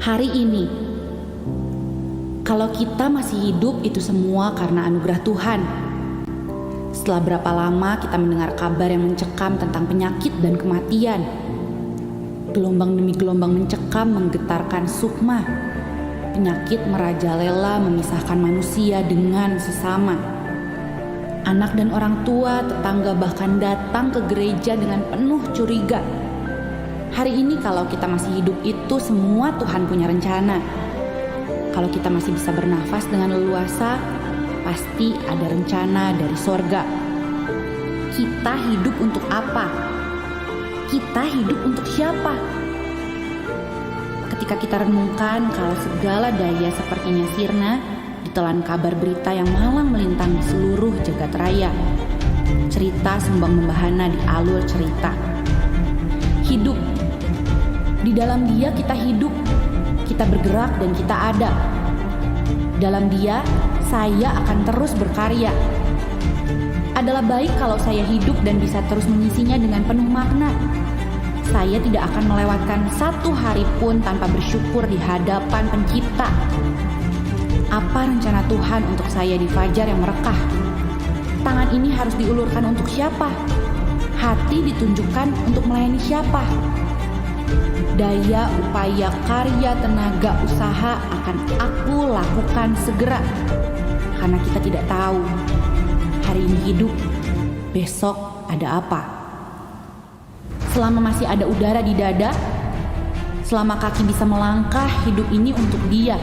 Hari ini, kalau kita masih hidup itu semua karena anugerah Tuhan. Setelah berapa lama kita mendengar kabar yang mencekam tentang penyakit dan kematian. Gelombang demi gelombang mencekam menggetarkan sukma. Penyakit merajalela memisahkan manusia dengan sesama. Anak dan orang tua, tetangga bahkan datang ke gereja dengan penuh curiga. Hari ini kalau kita masih hidup itu semua Tuhan punya rencana. Kalau kita masih bisa bernafas dengan leluasa, pasti ada rencana dari sorga. Kita hidup untuk apa? Kita hidup untuk siapa? Ketika kita renungkan kalau segala daya sepertinya sirna, ditelan kabar berita yang malang melintang di seluruh jagat raya. Cerita sembang membahana di alur cerita. Hidup. Di dalam Dia kita hidup, kita bergerak dan kita ada. Dalam Dia, saya akan terus berkarya. Adalah baik kalau saya hidup dan bisa terus mengisinya dengan penuh makna. Saya tidak akan melewatkan satu hari pun tanpa bersyukur di hadapan Pencipta. Apa rencana Tuhan untuk saya di fajar yang merekah? Tangan ini harus diulurkan untuk siapa? Hati ditunjukkan untuk melayani siapa? Daya, upaya, karya, tenaga, usaha akan aku lakukan segera. Karena kita tidak tahu hari ini hidup, besok ada apa. Selama masih ada udara di dada, selama kaki bisa melangkah, hidup ini untuk Dia.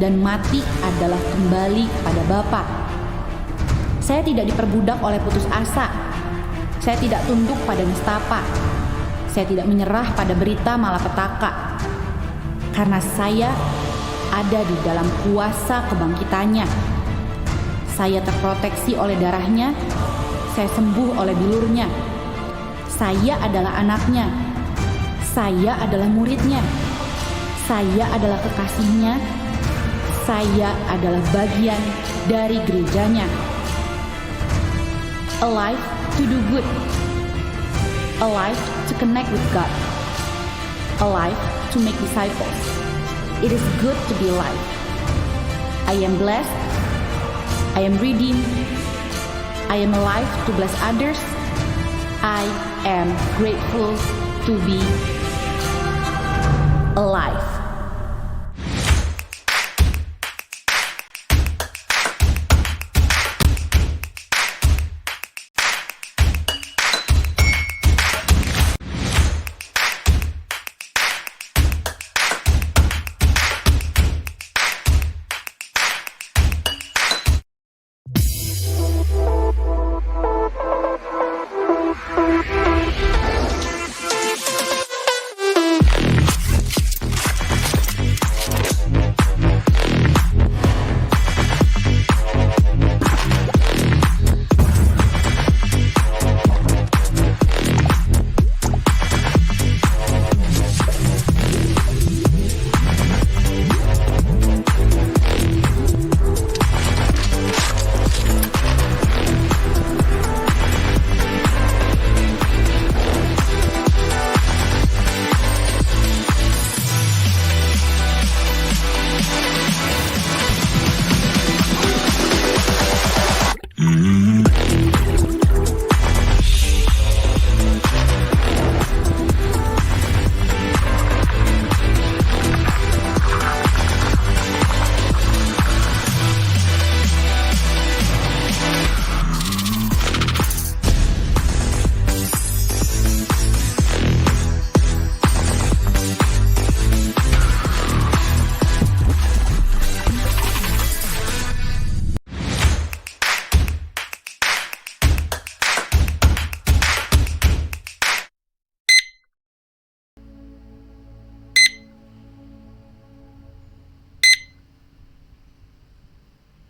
Dan mati adalah kembali pada Bapa. Saya tidak diperbudak oleh putus asa. Saya tidak tunduk pada nestapa. Saya tidak menyerah pada berita malapetaka. Karena saya ada di dalam kuasa kebangkitannya. Saya terproteksi oleh darahnya. Saya sembuh oleh bilurnya. Saya adalah anaknya. Saya adalah muridnya. Saya adalah kekasihnya. Saya adalah bagian dari gerejanya. Alive to do good. Alive to connect with God. Alive to make disciples. It is good to be alive. I am blessed. I am redeemed. I am alive to bless others. I am grateful to be alive.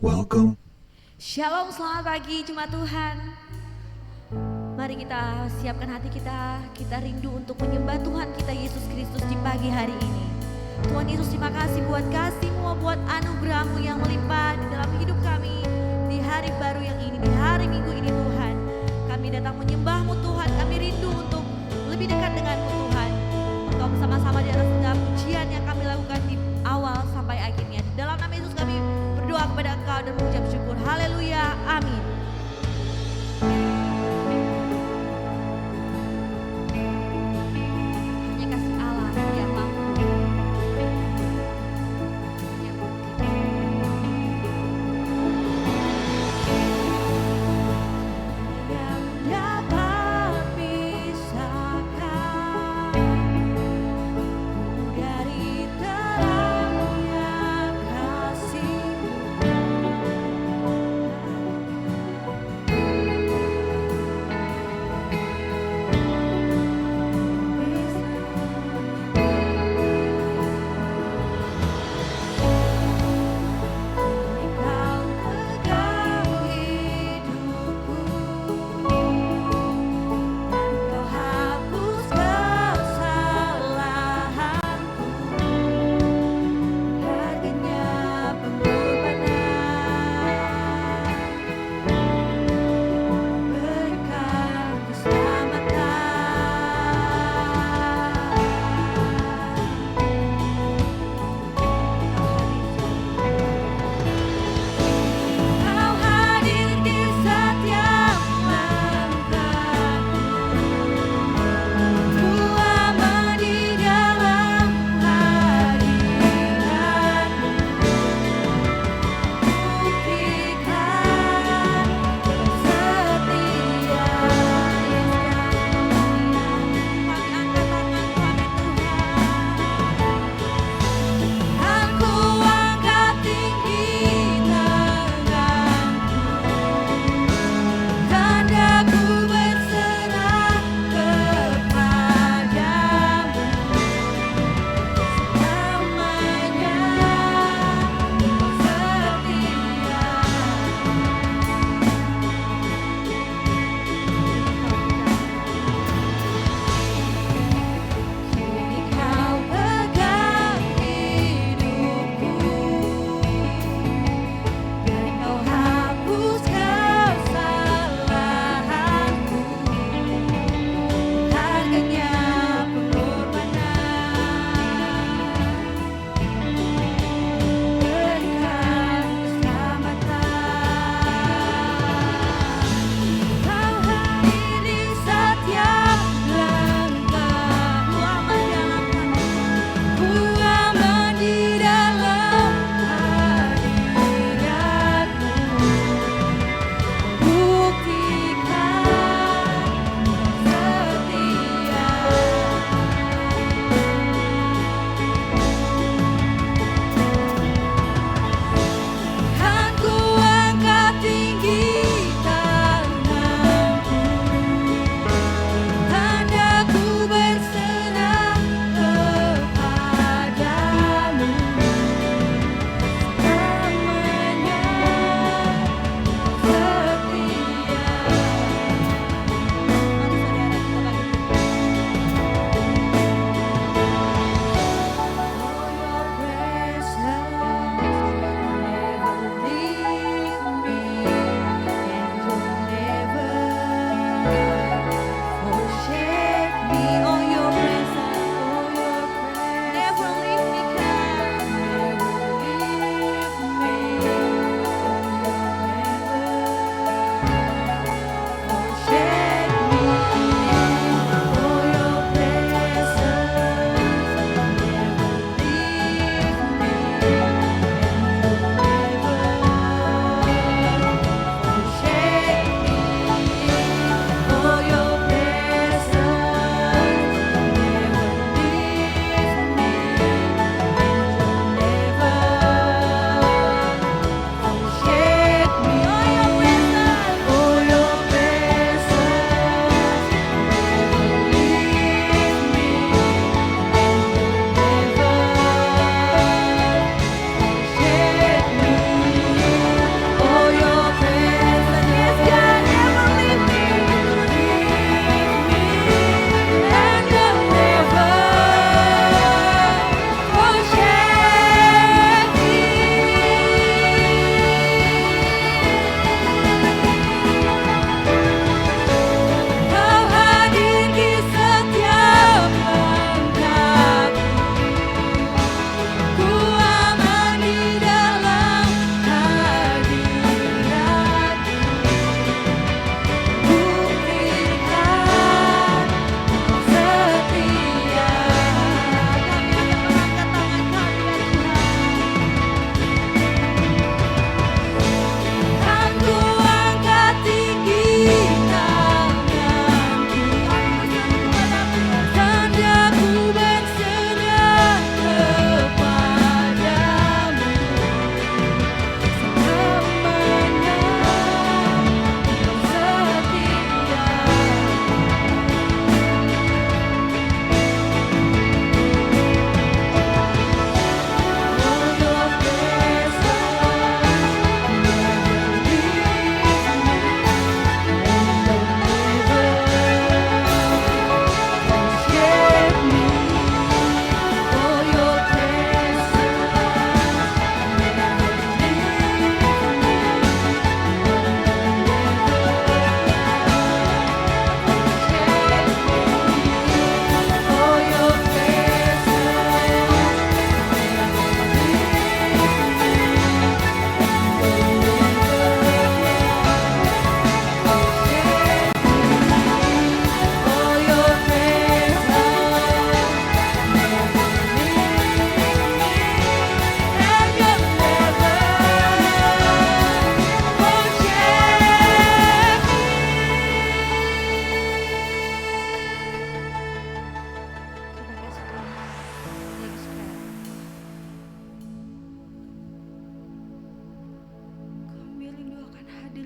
Welcome. Shalom, selamat pagi Jemaat Tuhan. Mari kita siapkan hati kita rindu untuk menyembah Tuhan kita Yesus Kristus di pagi hari ini. Tuhan Yesus, terima kasih buat kasih-Mu, buat anugerah-Mu yang melimpah di dalam hidup kami di hari baru yang ini, di hari Minggu ini Tuhan. Kami datang menyembah-Mu Tuhan, kami rindu untuk lebih dekat dengan-Mu Tuhan. Engkau bersama-sama di atas segala pujian yang kami lakukan di berdoa dan mengucap syukur. Haleluya, amin. Hanya kasih Allah yang mampu menyambut kita. Yang dapat pisahkan dari terangnya kasih-Mu.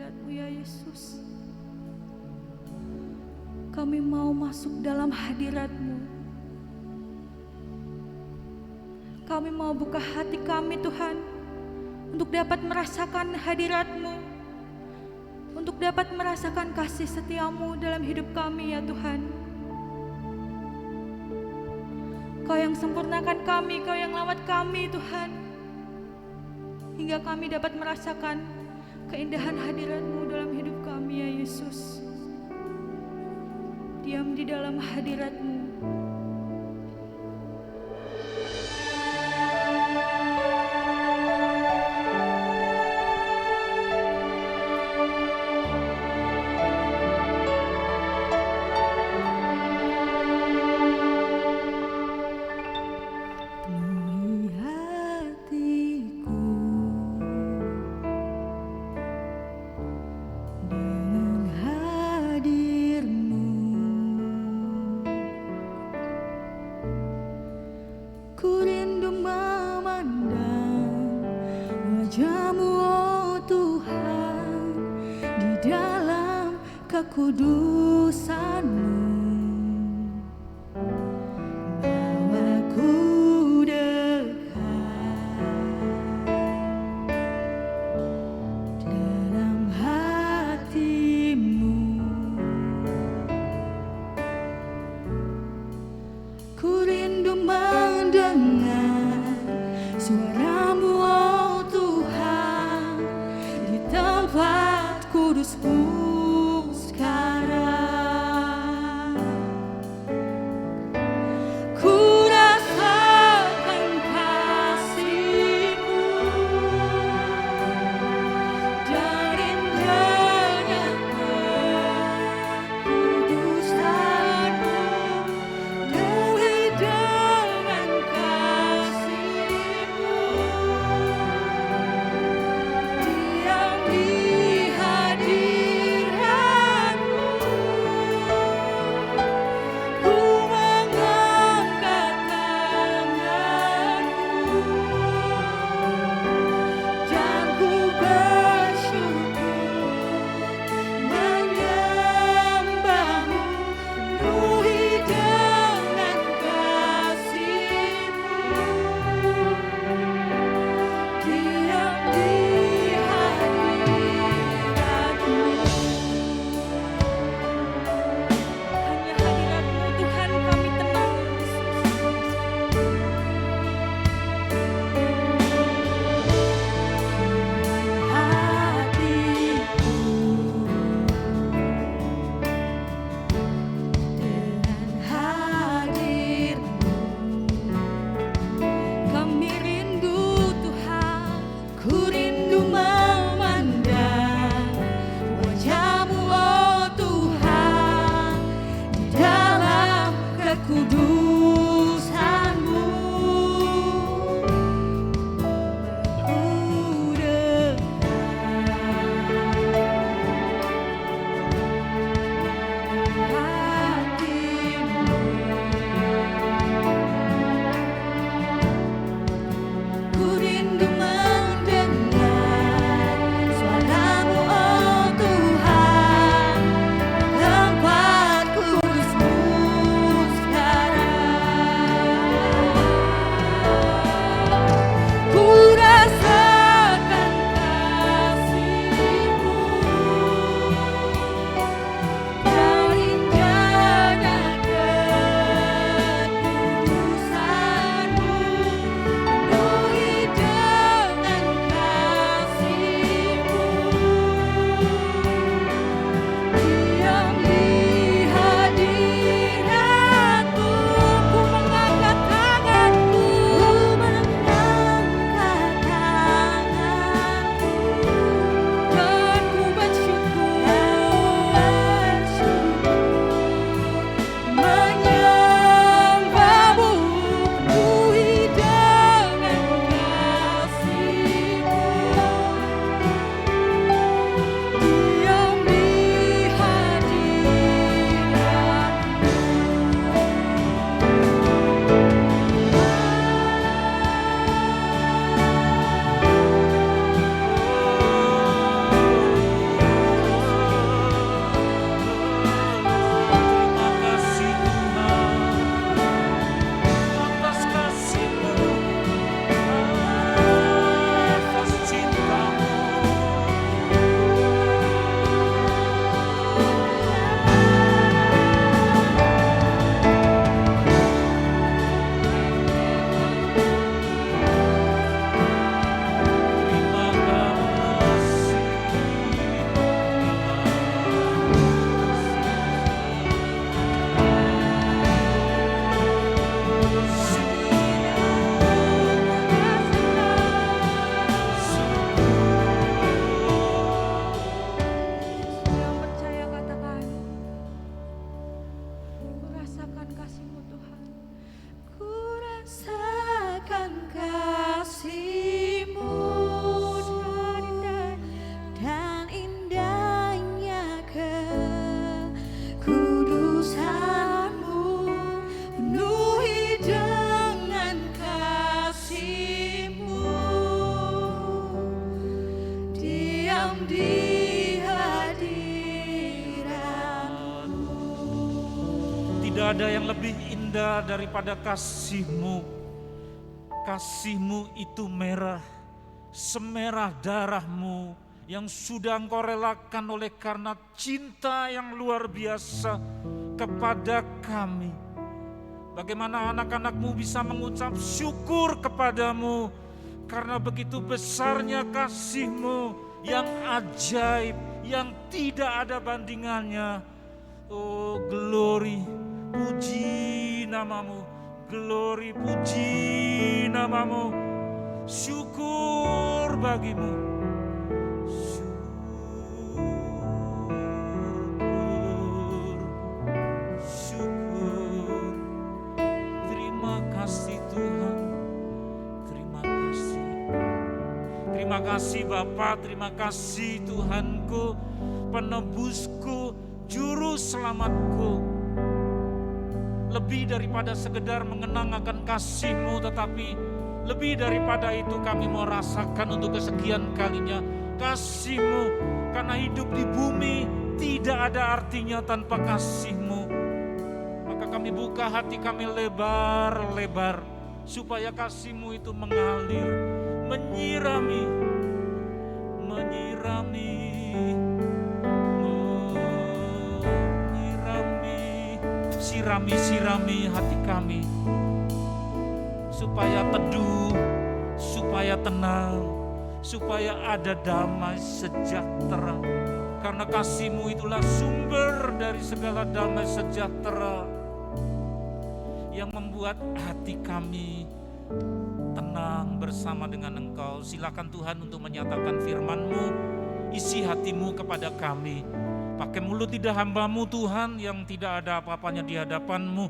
hadirat-Mu ya Yesus. Kami mau masuk dalam hadirat-Mu. Kami mau buka hati kami Tuhan, untuk dapat merasakan hadirat-Mu, untuk dapat merasakan kasih setia-Mu dalam hidup kami ya Tuhan. Kau yang sempurnakan kami, Kau yang lawat kami Tuhan, hingga kami dapat merasakan keindahan hadirat-Mu dalam hidup kami ya Yesus. Diam di dalam hadirat-Mu. Penuhi hatiku dengan hadir-Mu. Ku rindu memandang wajah-Mu, oh Tuhan, di dalam kekudusan-Mu. Bawaku dekat dalam hati-Mu. Ku rindu mendengar suara-Mu, oh Tuhan, di tempat kudus-Mu sekarang. Tidak ada yang lebih indah daripada kasih-Mu. Kasih-Mu itu merah, semerah darah-Mu yang sudah Engkau relakan oleh karena cinta yang luar biasa kepada kami. Bagaimana anak-anak-Mu bisa mengucap syukur kepadamu karena begitu besarnya kasih-Mu yang ajaib, yang tidak ada bandingannya. Oh, glory, puji nama-Mu. Glory, puji nama-Mu. Syukur bagimu. Syukur. Terima kasih Tuhan. Terima kasih. Terima kasih Bapa, terima kasih Tuhanku, penebusku, juru selamatku. Lebih daripada sekedar mengenang akan kasih-Mu, tetapi lebih daripada itu kami mau rasakan untuk kesekian kalinya kasih-Mu. Karena hidup di bumi tidak ada artinya tanpa kasih-Mu. Maka kami buka hati kami lebar-lebar supaya kasih-Mu itu mengalir, menyirami, sirami hati kami, supaya teduh, supaya tenang, supaya ada damai sejahtera. Karena kasih-Mu itulah sumber dari segala damai sejahtera yang membuat hati kami tenang bersama dengan Engkau. Silakan Tuhan untuk menyatakan firman-Mu, isi hati-Mu kepada kami. Pakai mulut lidah hamba-Mu Tuhan yang tidak ada apa-apanya di hadapan-Mu,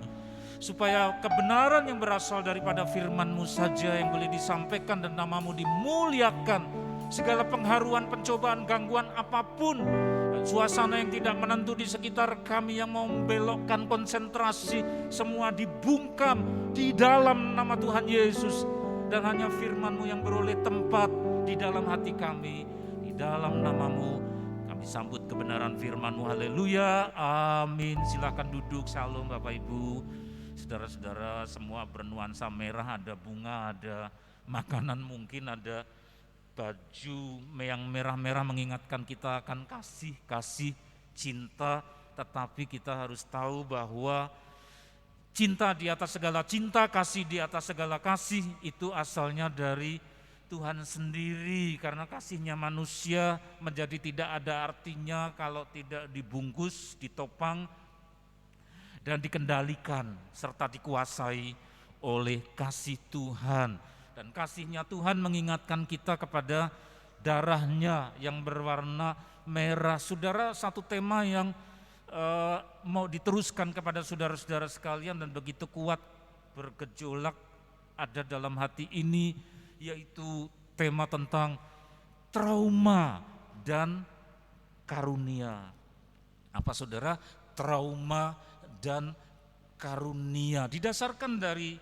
supaya kebenaran yang berasal daripada firman-Mu saja yang boleh disampaikan dan nama-Mu dimuliakan. Segala pengharuan, pencobaan, gangguan apapun, suasana yang tidak menentu di sekitar kami yang mau membelokkan konsentrasi, semua dibungkam di dalam nama Tuhan Yesus. Dan hanya firman-Mu yang beroleh tempat di dalam hati kami, di dalam nama-Mu. Sambut kebenaran firman-Mu, haleluya, amin. Silakan duduk, shalom Bapak Ibu, saudara-saudara semua bernuansa merah, ada bunga, ada makanan, mungkin ada baju yang merah-merah mengingatkan kita akan kasih, cinta. Tetapi kita harus tahu bahwa cinta di atas segala cinta, kasih di atas segala kasih itu asalnya dari Tuhan sendiri, karena kasih-Nya manusia menjadi tidak ada artinya kalau tidak dibungkus, ditopang, dan dikendalikan serta dikuasai oleh kasih Tuhan. Dan kasih-Nya Tuhan mengingatkan kita kepada darah-Nya yang berwarna merah. Saudara, satu tema yang mau diteruskan kepada saudara-saudara sekalian dan begitu kuat bergejolak ada dalam hati ini, yaitu tema tentang trauma dan karunia. Apa saudara? Trauma dan karunia. Didasarkan dari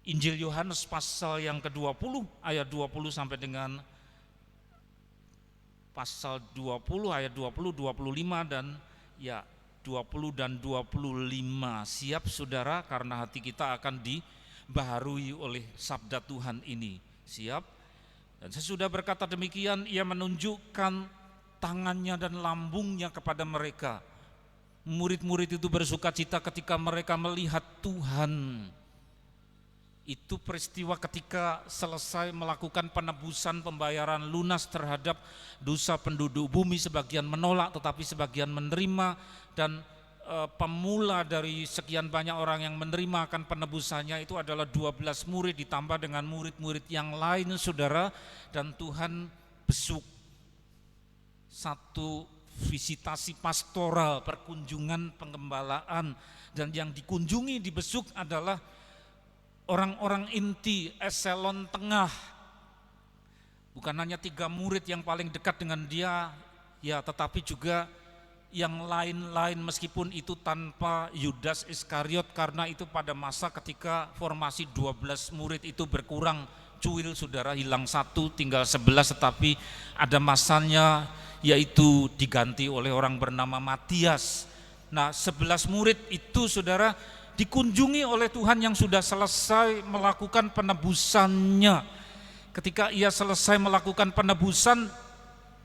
Injil Yohanes pasal yang ke-20 ayat 20 sampai dengan pasal 20 ayat 20, 25 dan ya 20 dan 25. Siap saudara, karena hati kita akan dibaharui oleh sabda Tuhan ini. Siap? Dan sesudah berkata demikian, ia menunjukkan tangannya dan lambungnya kepada mereka. Murid-murid itu bersukacita ketika mereka melihat Tuhan. Itu peristiwa ketika selesai melakukan penebusan, pembayaran lunas terhadap dosa penduduk bumi. Sebagian menolak tetapi sebagian menerima, dan pemula dari sekian banyak orang yang menerima akan penebusannya itu adalah 12 murid ditambah dengan murid-murid yang lain saudara. Dan Tuhan besuk satu visitasi pastoral, perkunjungan pengembalaan, dan yang dikunjungi, dibesuk adalah orang-orang inti, eselon tengah. Bukan hanya 3 murid yang paling dekat dengan dia, ya, tetapi juga yang lain-lain, meskipun itu tanpa Yudas Iskariot, karena itu pada masa ketika formasi 12 murid itu berkurang, cuil saudara, hilang 1 tinggal 11, tetapi ada masanya yaitu diganti oleh orang bernama Matias. Nah, 11 murid itu saudara dikunjungi oleh Tuhan yang sudah selesai melakukan penebusannya. Ketika ia selesai melakukan penebusan,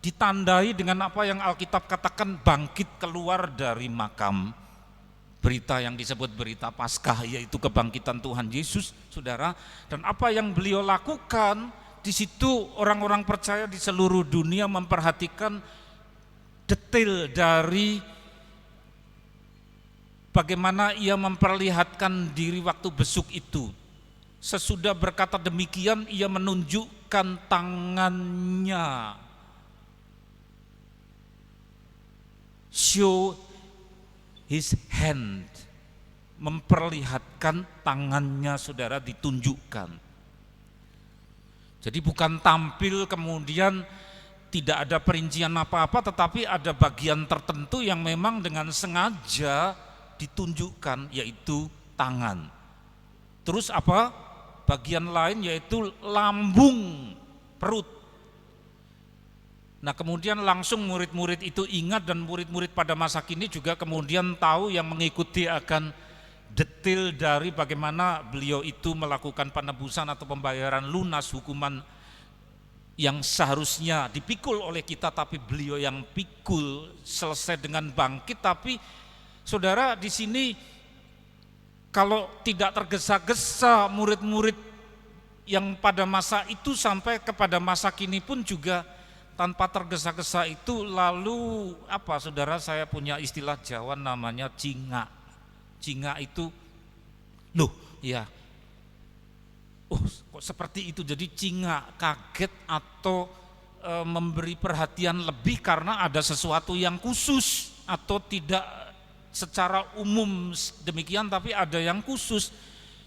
ditandai dengan apa yang Alkitab katakan bangkit keluar dari makam. Berita yang disebut berita Paskah, yaitu kebangkitan Tuhan Yesus, saudara. Dan apa yang beliau lakukan, di situ orang-orang percaya di seluruh dunia memperhatikan detail dari bagaimana ia memperlihatkan diri waktu besuk itu. Sesudah berkata demikian, ia menunjukkan tangannya. Show his hand, memperlihatkan tangannya, saudara, ditunjukkan. Jadi bukan tampil kemudian tidak ada perincian apa-apa, tetapi ada bagian tertentu yang memang dengan sengaja ditunjukkan, yaitu tangan. Terus apa? Bagian lain yaitu lambung, perut. Nah, kemudian langsung murid-murid itu ingat, dan murid-murid pada masa kini juga kemudian tahu, yang mengikuti akan detail dari bagaimana beliau itu melakukan penebusan atau pembayaran lunas hukuman yang seharusnya dipikul oleh kita, tapi beliau yang pikul, selesai dengan bangkit. Tapi saudara, di sini kalau tidak tergesa-gesa, murid-murid yang pada masa itu sampai kepada masa kini pun juga tanpa tergesa-gesa itu, lalu apa saudara, saya punya istilah Jawa namanya cinga. Cinga itu, loh ya, oh kok seperti itu, jadi cinga, kaget atau memberi perhatian lebih karena ada sesuatu yang khusus, atau tidak secara umum demikian, tapi ada yang khusus,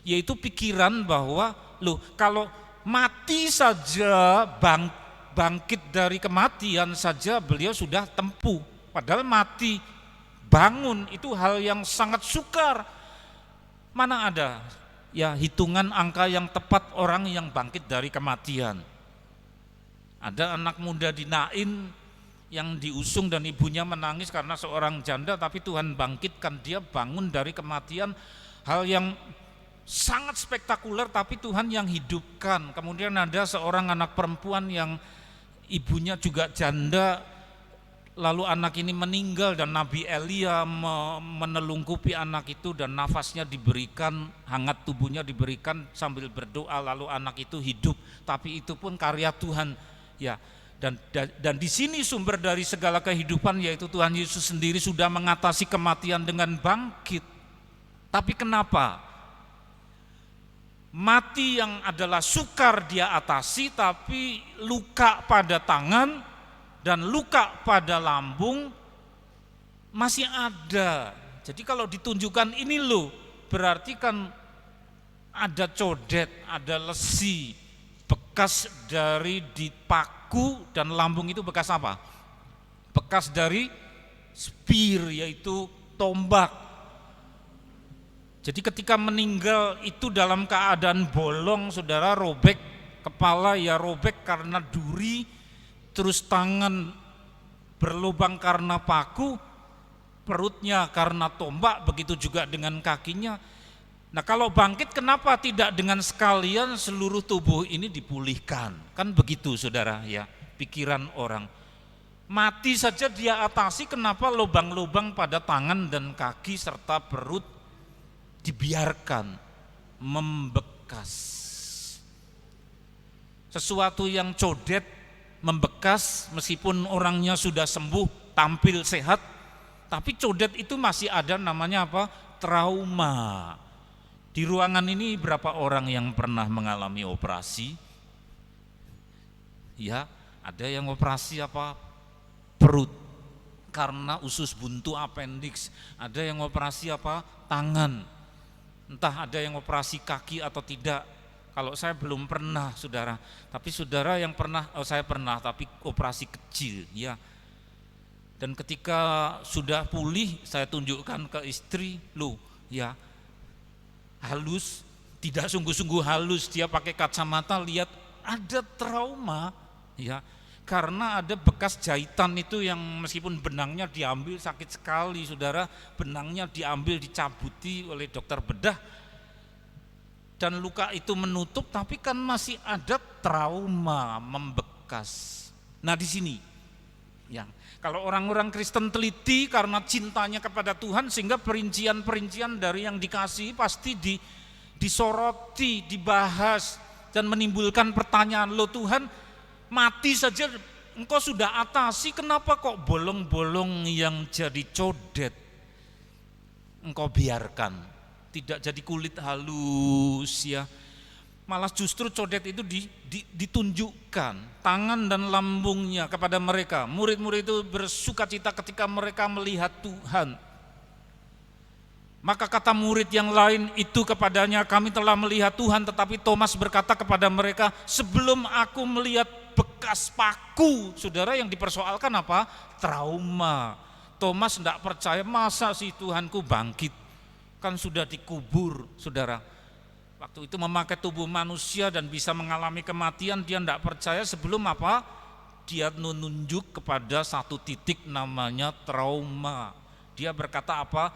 yaitu pikiran bahwa loh kalau mati saja, bangkit dari kematian saja beliau sudah tempuh, padahal mati bangun itu hal yang sangat sukar. Mana ada ya hitungan angka yang tepat orang yang bangkit dari kematian. Ada anak muda di Nain yang diusung dan ibunya menangis karena seorang janda, tapi Tuhan bangkitkan dia, bangun dari kematian, hal yang sangat spektakuler, tapi Tuhan yang hidupkan. Kemudian ada seorang anak perempuan yang ibunya juga janda, lalu anak ini meninggal dan Nabi Elia menelungkupi anak itu dan nafasnya diberikan, hangat tubuhnya diberikan sambil berdoa, lalu anak itu hidup. Tapi itu pun karya Tuhan ya. Dan di sini sumber dari segala kehidupan, yaitu Tuhan Yesus sendiri sudah mengatasi kematian dengan bangkit. Tapi kenapa? Mati yang adalah sukar dia atasi, tapi luka pada tangan dan luka pada lambung masih ada. Jadi kalau ditunjukkan ini loh, berarti kan ada codet, ada lesi, bekas dari dipaku, dan lambung itu bekas apa? Bekas dari spear, yaitu tombak. Jadi ketika meninggal itu dalam keadaan bolong, saudara, robek, kepala ya robek karena duri, terus tangan berlubang karena paku, perutnya karena tombak, begitu juga dengan kakinya. Nah kalau bangkit, kenapa tidak dengan sekalian seluruh tubuh ini dipulihkan? Kan begitu saudara ya, pikiran orang. Mati saja dia atasi, kenapa lubang-lubang pada tangan dan kaki serta perut dibiarkan membekas? Sesuatu yang codet, membekas, meskipun orangnya sudah sembuh, tampil sehat, tapi codet itu masih ada, namanya apa? Trauma. Di ruangan ini berapa orang yang pernah mengalami operasi? Ya, ada yang operasi apa? Perut karena usus buntu appendix, ada yang operasi apa? Tangan. Entah ada yang operasi kaki atau tidak. Kalau saya belum pernah, saudara. Tapi saudara yang pernah, saya pernah, tapi operasi kecil, ya. Dan ketika sudah pulih, saya tunjukkan ke istri, loh, ya, halus, tidak sungguh-sungguh halus. Dia pakai kacamata, lihat ada trauma, ya. karena ada bekas jahitan itu yang meskipun benangnya diambil sakit sekali saudara, benangnya diambil dicabuti oleh dokter bedah dan luka itu menutup, tapi kan masih ada trauma membekas. Nah di sini ya, kalau orang-orang Kristen teliti karena cintanya kepada Tuhan sehingga perincian-perincian dari yang dikasih pasti disoroti, dibahas dan menimbulkan pertanyaan, loh Tuhan, mati saja engkau sudah atasi, kenapa kok bolong-bolong yang jadi codet engkau biarkan, tidak jadi kulit halus ya. Malah justru codet itu ditunjukkan tangan dan lambungnya kepada mereka. Murid-murid itu bersukacita ketika mereka melihat Tuhan. Maka kata murid yang lain itu kepadanya, kami telah melihat Tuhan. Tetapi Thomas berkata kepada mereka, sebelum aku melihat bekas paku. Saudara, yang dipersoalkan apa? Trauma. Thomas tidak percaya, masa sih Tuhanku bangkit? Kan sudah dikubur, saudara. Waktu itu memakai tubuh manusia dan bisa mengalami kematian, dia tidak percaya sebelum apa? Dia menunjuk kepada satu titik namanya trauma. Dia berkata apa?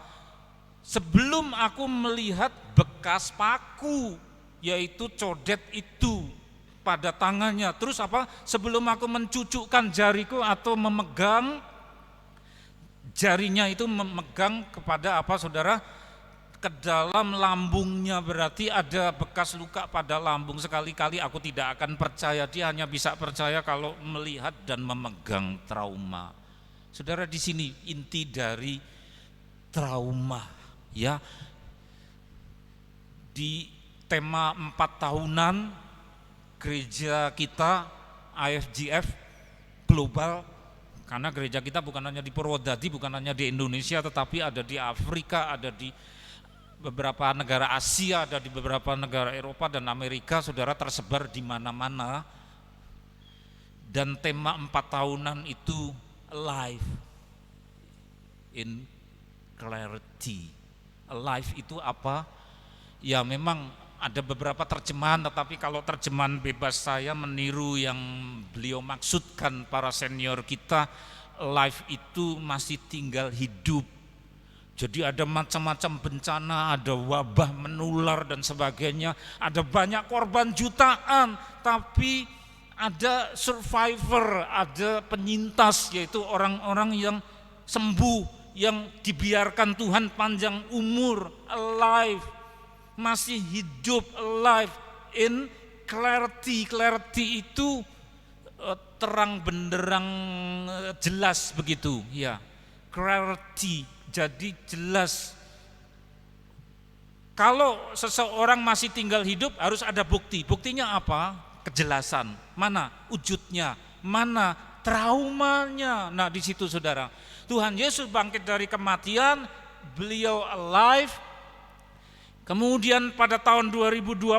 Sebelum aku melihat bekas paku, yaitu codet itu pada tangannya. Terus apa? Sebelum aku mencucukkan jariku atau memegang jarinya itu memegang kepada apa saudara? Ke dalam lambungnya, berarti ada bekas luka pada lambung. Sekali-kali aku tidak akan percaya, dia hanya bisa percaya kalau melihat dan memegang trauma. Saudara, di sini inti dari trauma ya. Di tema 4 tahunan gereja kita IFGF global, karena gereja kita bukan hanya di Purwodadi, bukan hanya di Indonesia, tetapi ada di Afrika, ada di beberapa negara Asia, ada di beberapa negara Eropa dan Amerika, saudara, tersebar di mana-mana. Dan tema 4 tahunan itu Alive in Clarity. Alive itu apa? Ya memang ada beberapa terjemahan, tetapi kalau terjemahan bebas saya meniru yang beliau maksudkan para senior kita, alive itu masih tinggal hidup. Jadi ada macam-macam bencana, ada wabah menular dan sebagainya, ada banyak korban jutaan, tapi ada survivor, ada penyintas, yaitu orang-orang yang sembuh, yang dibiarkan Tuhan panjang umur, alive, masih hidup, alive in clarity. Clarity itu terang benderang, jelas begitu ya, clarity. Jadi jelas. Kalau seseorang masih tinggal hidup harus ada bukti. Buktinya apa? Kejelasan. Mana wujudnya? Mana traumanya? Nah di situ saudara. Tuhan Yesus bangkit dari kematian, beliau alive. Kemudian pada tahun 2022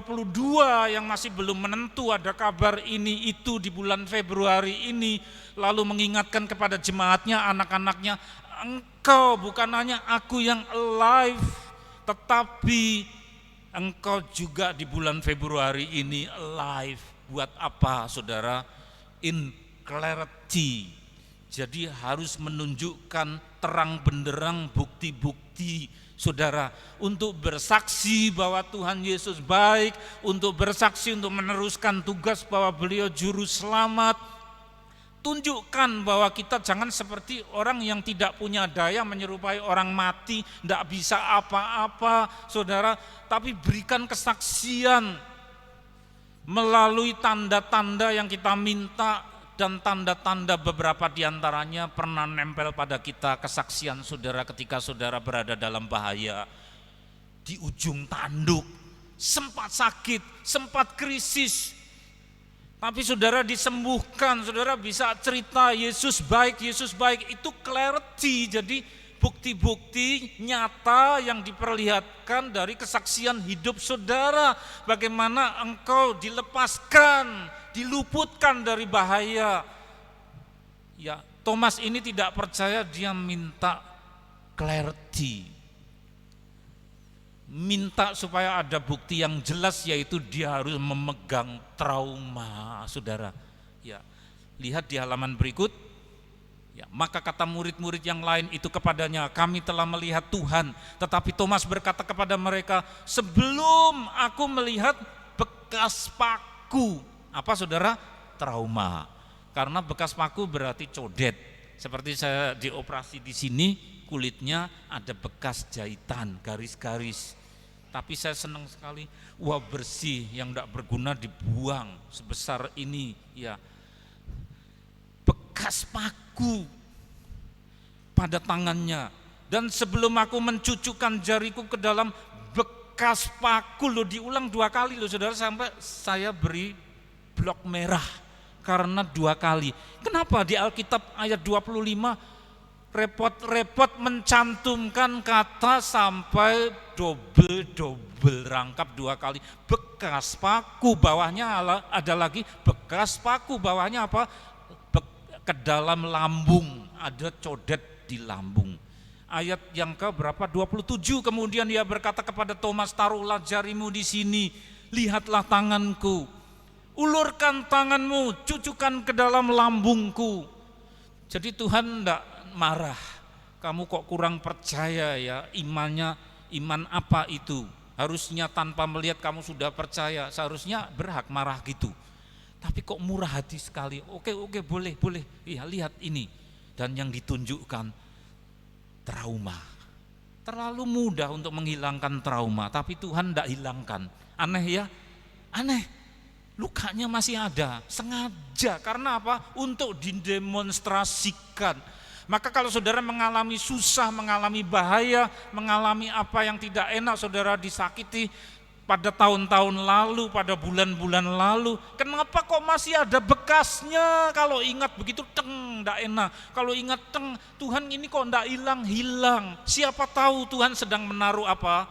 yang masih belum menentu, ada kabar ini itu di bulan Februari ini, lalu mengingatkan kepada jemaatnya, anak-anaknya, engkau bukan hanya aku yang alive, tetapi engkau juga di bulan Februari ini alive. Buat apa saudara? In clarity. Jadi harus menunjukkan terang benderang bukti-bukti saudara, untuk bersaksi bahwa Tuhan Yesus baik, untuk bersaksi untuk meneruskan tugas bahwa beliau juru selamat. Tunjukkan bahwa kita jangan seperti orang yang tidak punya daya, menyerupai orang mati, tidak bisa apa-apa saudara, tapi berikan kesaksian melalui tanda-tanda yang kita minta. Dan tanda-tanda beberapa diantaranya pernah nempel pada kita, kesaksian saudara ketika saudara berada dalam bahaya, di ujung tanduk, sempat sakit, sempat krisis, tapi saudara disembuhkan, saudara bisa cerita Yesus baik, itu clarity. Jadi bukti-bukti nyata yang diperlihatkan dari kesaksian hidup saudara, bagaimana engkau dilepaskan, diluputkan dari bahaya. Ya, Thomas ini tidak percaya, dia minta clarity. Minta supaya ada bukti yang jelas, yaitu dia harus memegang trauma, saudara. Ya, Lihat di halaman berikut. Ya, maka kata murid-murid yang lain itu kepadanya, kami telah melihat Tuhan. Tetapi Thomas berkata kepada mereka, sebelum aku melihat bekas paku. Apa saudara? Trauma. Karena bekas paku berarti codet. Seperti saya dioperasi di sini, kulitnya ada bekas jahitan, garis-garis. Tapi saya senang sekali, wah bersih, yang tidak berguna dibuang sebesar ini. Ya, bekas paku pada tangannya. Dan sebelum aku mencucukkan jariku ke dalam bekas paku, loh, diulang 2 kali loh saudara, sampai saya beri blok merah karena 2 kali. Kenapa di Alkitab ayat 25 repot-repot mencantumkan kata sampai double rangkap 2 kali? Bekas paku, bawahnya ada lagi bekas paku, bawahnya apa? Ke dalam lambung, ada codet di lambung. Ayat yang ke berapa? 27. Kemudian dia berkata kepada Thomas, taruhlah jarimu di sini, lihatlah tanganku, ulurkan tanganmu, cucukkan ke dalam lambungku. Jadi Tuhan tidak marah, kamu kok kurang percaya ya, iman apa itu? Harusnya tanpa melihat kamu sudah percaya, seharusnya berhak marah gitu. Tapi kok murah hati sekali. Oke, boleh. Iya, lihat ini. Dan yang ditunjukkan trauma. Terlalu mudah untuk menghilangkan trauma, tapi Tuhan tidak hilangkan. Aneh ya? Aneh. Lukanya masih ada, sengaja. Karena apa? Untuk didemonstrasikan. Maka kalau saudara mengalami susah, mengalami bahaya, mengalami apa yang tidak enak, saudara disakiti pada tahun-tahun lalu, pada bulan-bulan lalu, kenapa kok masih ada bekasnya? Kalau ingat begitu, tidak enak. Kalau ingat, Tuhan ini kok tidak hilang. Siapa tahu Tuhan sedang menaruh apa?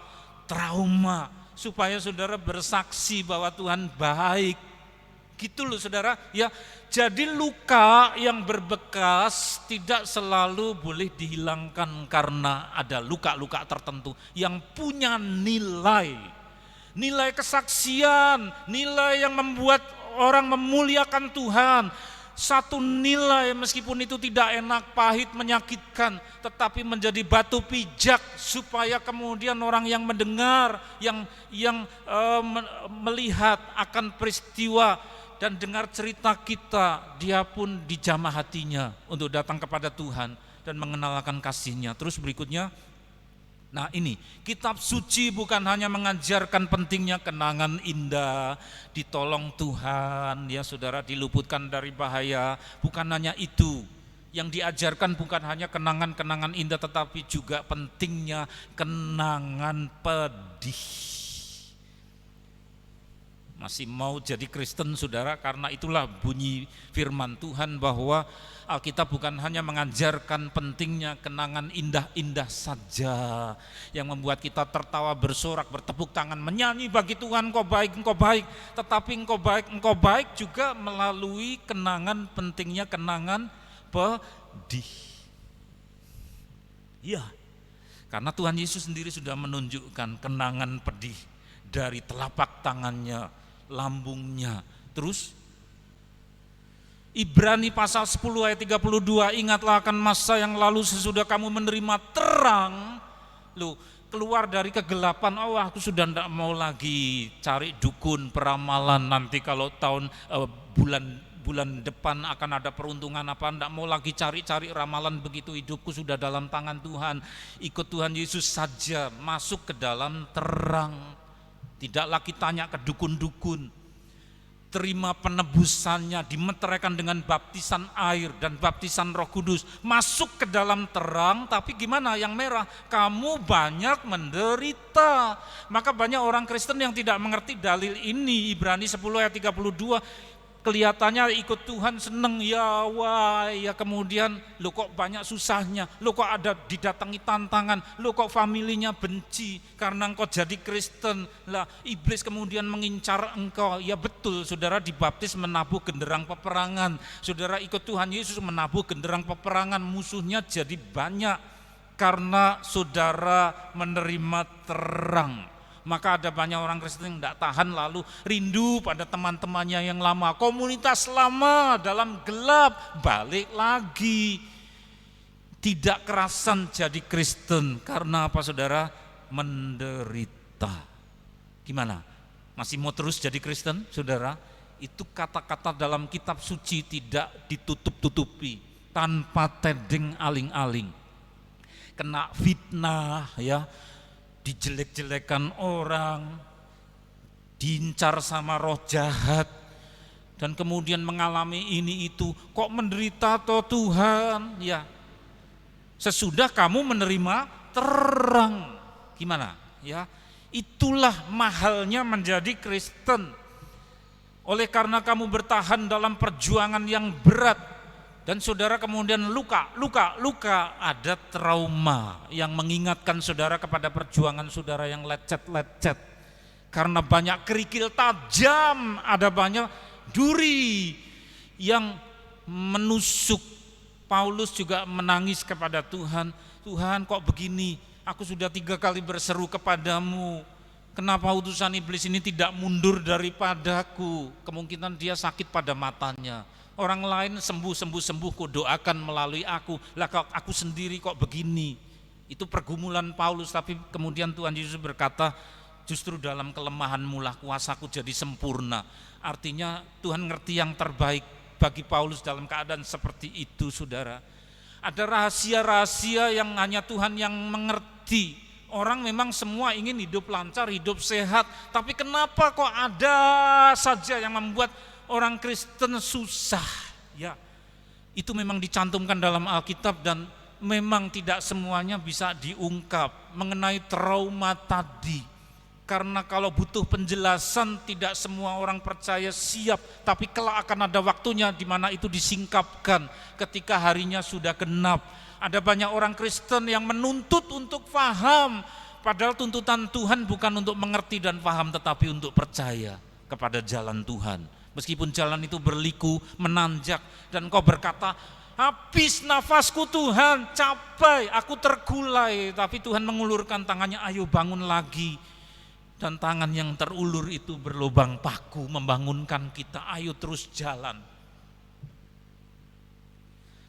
Trauma, supaya saudara bersaksi bahwa Tuhan baik. Gitu loh saudara, ya. Jadi luka yang berbekas tidak selalu boleh dihilangkan karena ada luka-luka tertentu yang punya nilai kesaksian, nilai yang membuat orang memuliakan Tuhan. Satu nilai meskipun itu tidak enak, pahit, menyakitkan, tetapi menjadi batu pijak supaya kemudian orang yang mendengar, yang melihat akan peristiwa dan dengar cerita kita, dia pun dijamah hatinya untuk datang kepada Tuhan dan mengenalkan kasih-Nya. Terus berikutnya, nah ini, kitab suci bukan hanya mengajarkan pentingnya kenangan indah, ditolong Tuhan, ya saudara, diluputkan dari bahaya. Bukan hanya itu, yang diajarkan bukan hanya kenangan-kenangan indah, tetapi juga pentingnya kenangan pedih. Masih mau jadi Kristen saudara, karena itulah bunyi firman Tuhan bahwa Alkitab bukan hanya mengajarkan pentingnya kenangan indah-indah saja yang membuat kita tertawa bersorak, bertepuk tangan, menyanyi bagi Tuhan, engkau baik, tetapi engkau baik juga melalui kenangan, pentingnya kenangan pedih. Iya, karena Tuhan Yesus sendiri sudah menunjukkan kenangan pedih dari telapak tangannya, lambungnya. Terus Ibrani pasal 10 ayat 32, ingatlah akan masa yang lalu sesudah kamu menerima terang, keluar dari kegelapan. Oh, aku sudah tidak mau lagi cari dukun, peramalan, nanti kalau bulan depan akan ada peruntungan apa, tidak mau lagi cari-cari ramalan begitu. Hidupku sudah dalam tangan Tuhan, ikut Tuhan Yesus saja, masuk ke dalam terang. Tidak lagi tanya ke dukun-dukun, terima penebusannya, dimeteraikan dengan baptisan air dan baptisan Roh Kudus, masuk ke dalam terang. Tapi gimana yang merah? Kamu banyak menderita. Maka banyak orang Kristen yang tidak mengerti dalil ini. Ibrani 10 ayat 32, kelihatannya ikut Tuhan seneng, ya wah, ya kemudian lo kok banyak susahnya, lo kok ada didatangi tantangan, lo kok familinya benci karena engkau jadi Kristen, lah iblis kemudian mengincar engkau. Ya betul, saudara dibaptis menabuh genderang peperangan, saudara ikut Tuhan Yesus menabuh genderang peperangan, musuhnya jadi banyak karena saudara menerima terang. Maka ada banyak orang Kristen yang tidak tahan lalu rindu pada teman-temannya yang lama, komunitas lama dalam gelap, balik lagi. Tidak kerasan jadi Kristen, karena apa saudara? Menderita. Gimana? Masih mau terus jadi Kristen saudara? Itu kata-kata dalam kitab suci tidak ditutup-tutupi, tanpa tedeng aling-aling. Kena fitnah ya, dijelek-jelekan orang, diincar sama roh jahat, dan kemudian mengalami ini itu, kok menderita toh Tuhan? Ya, sesudah kamu menerima terang, gimana? Ya, itulah mahalnya menjadi Kristen. Oleh karena kamu bertahan dalam perjuangan yang berat, dan saudara kemudian luka, ada trauma yang mengingatkan saudara kepada perjuangan saudara yang lecet-lecet. Karena banyak kerikil tajam, ada banyak duri yang menusuk. Paulus juga menangis kepada Tuhan, Tuhan kok begini, aku sudah 3 kali berseru kepadamu, kenapa utusan iblis ini tidak mundur daripadaku? Kemungkinan dia sakit pada matanya. Orang lain sembuh, ku doakan melalui aku. Lah kok aku sendiri kok begini? Itu pergumulan Paulus, tapi kemudian Tuhan Yesus berkata, justru dalam kelemahanmu lah kuasaku jadi sempurna. Artinya Tuhan ngerti yang terbaik bagi Paulus dalam keadaan seperti itu, saudara. Ada rahasia-rahasia yang hanya Tuhan yang mengerti. Orang memang semua ingin hidup lancar, hidup sehat, tapi kenapa kok ada saja yang membuat orang Kristen susah? Ya, itu memang dicantumkan dalam Alkitab dan memang tidak semuanya bisa diungkap mengenai trauma tadi. Karena kalau butuh penjelasan tidak semua orang percaya siap, tapi kelak akan ada waktunya di mana itu disingkapkan ketika harinya sudah genap. Ada banyak orang Kristen yang menuntut untuk paham, padahal tuntutan Tuhan bukan untuk mengerti dan paham, tetapi untuk percaya kepada jalan Tuhan. Meskipun jalan itu berliku, menanjak, dan kau berkata, habis nafasku Tuhan, capai, aku tergulai. Tapi Tuhan mengulurkan tangannya, ayo bangun lagi. Dan tangan yang terulur itu berlubang paku membangunkan kita, ayo terus jalan.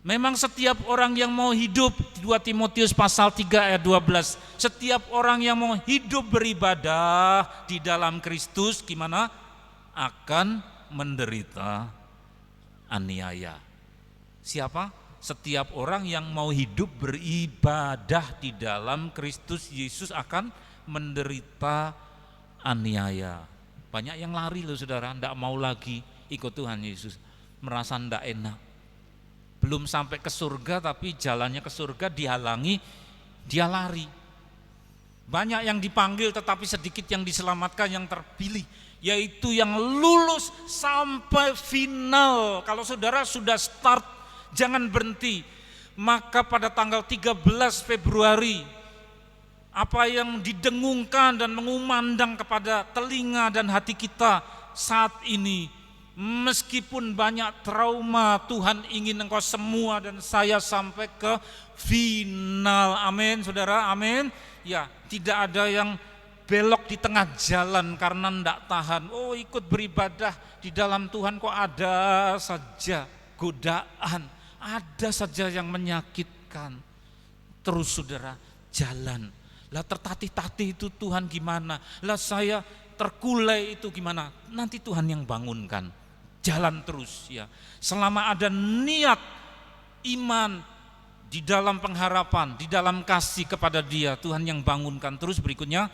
Memang setiap orang yang mau hidup, 2 Timotius pasal 3 ayat 12, setiap orang yang mau hidup beribadah di dalam Kristus, gimana? Akan menderita aniaya. Siapa? Setiap orang yang mau hidup beribadah di dalam Kristus Yesus akan menderita aniaya. Banyak yang lari loh saudara, tidak mau lagi ikut Tuhan Yesus, merasa tidak enak. Belum sampai ke surga tapi jalannya ke surga dihalangi, dia lari. Banyak yang dipanggil tetapi sedikit yang diselamatkan, yang terpilih, yaitu yang lulus sampai final. Kalau saudara sudah start, jangan berhenti. Maka pada tanggal 13 Februari, apa yang didengungkan dan mengumandang kepada telinga dan hati kita saat ini, meskipun banyak trauma, Tuhan ingin engkau semua dan saya sampai ke final. Amin saudara, amin. Ya, tidak ada yang belok di tengah jalan karena tidak tahan. Oh, ikut beribadah di dalam Tuhan kok ada saja godaan, ada saja yang menyakitkan. Terus saudara, jalan. Lah tertatih-tatih itu Tuhan gimana? Lah saya terkulai itu gimana? Nanti Tuhan yang bangunkan. Jalan terus ya. Selama ada niat iman di dalam pengharapan, di dalam kasih kepada Dia, Tuhan yang bangunkan. Terus berikutnya,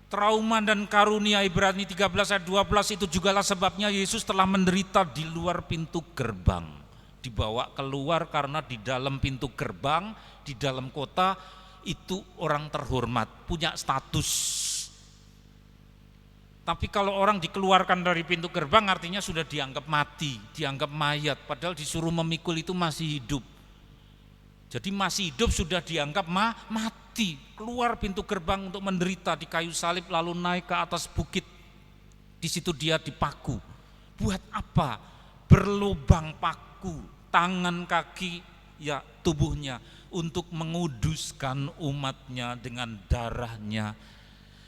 trauma dan karunia Ibrani 13 ayat 12 itu jugalah sebabnya Yesus telah menderita di luar pintu gerbang. Dibawa keluar karena di dalam pintu gerbang, di dalam kota itu orang terhormat, punya status. Tapi kalau orang dikeluarkan dari pintu gerbang artinya sudah dianggap mati, dianggap mayat, padahal disuruh memikul itu masih hidup. Jadi masih hidup sudah dianggap mati. Keluar pintu gerbang untuk menderita di kayu salib lalu naik ke atas bukit. Di situ dia dipaku. Buat apa? Berlubang paku, tangan kaki ya tubuhnya untuk menguduskan umatnya dengan darahnya.